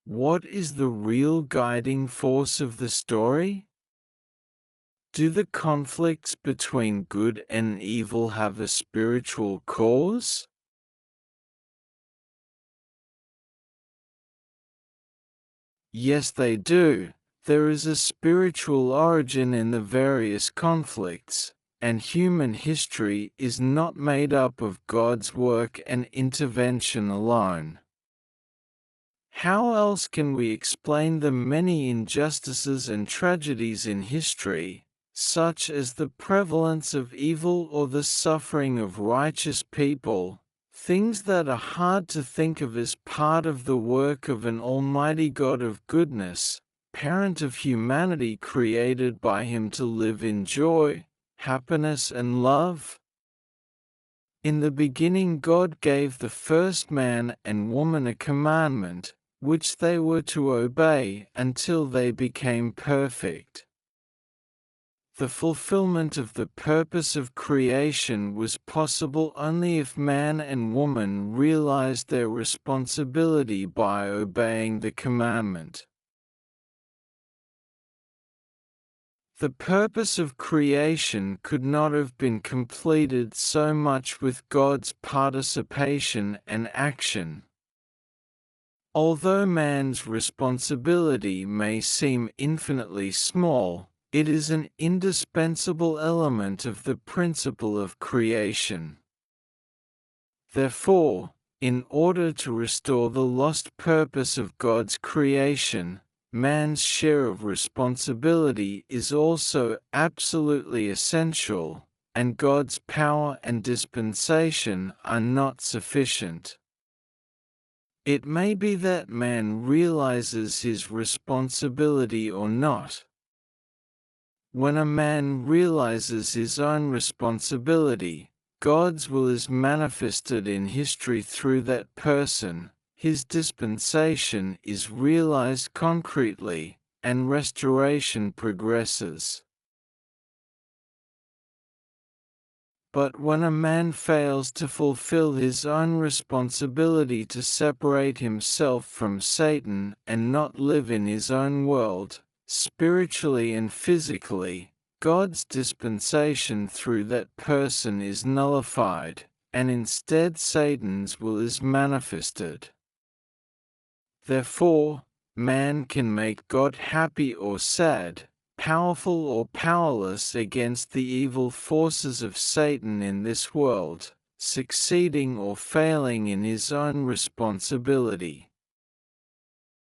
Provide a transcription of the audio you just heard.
What is the real guiding force of the story? Do the conflicts between good and evil have a spiritual cause? Yes, they do. There is a spiritual origin in the various conflicts, and human history is not made up of God's work and intervention alone. How else can we explain the many injustices and tragedies in history, such as the prevalence of evil or the suffering of righteous people, things that are hard to think of as part of the work of an almighty God of goodness, parent of humanity created by Him to live in joy, happiness and love? In the beginning God gave the first man and woman a commandment, which they were to obey until they became perfect. The fulfillment of the purpose of creation was possible only if man and woman realized their responsibility by obeying the commandment. The purpose of creation could not have been completed so much with God's participation and action. Although man's responsibility may seem infinitely small, it is an indispensable element of the principle of creation. Therefore, in order to restore the lost purpose of God's creation, man's share of responsibility is also absolutely essential, and God's power and dispensation are not sufficient. It may be that man realizes his responsibility or not. When a man realizes his own responsibility, God's will is manifested in history through that person, his dispensation is realized concretely, and restoration progresses. But when a man fails to fulfill his own responsibility to separate himself from Satan and not live in his own world, spiritually and physically, God's dispensation through that person is nullified, and instead Satan's will is manifested. Therefore, man can make God happy or sad, powerful or powerless against the evil forces of Satan in this world, succeeding or failing in his own responsibility.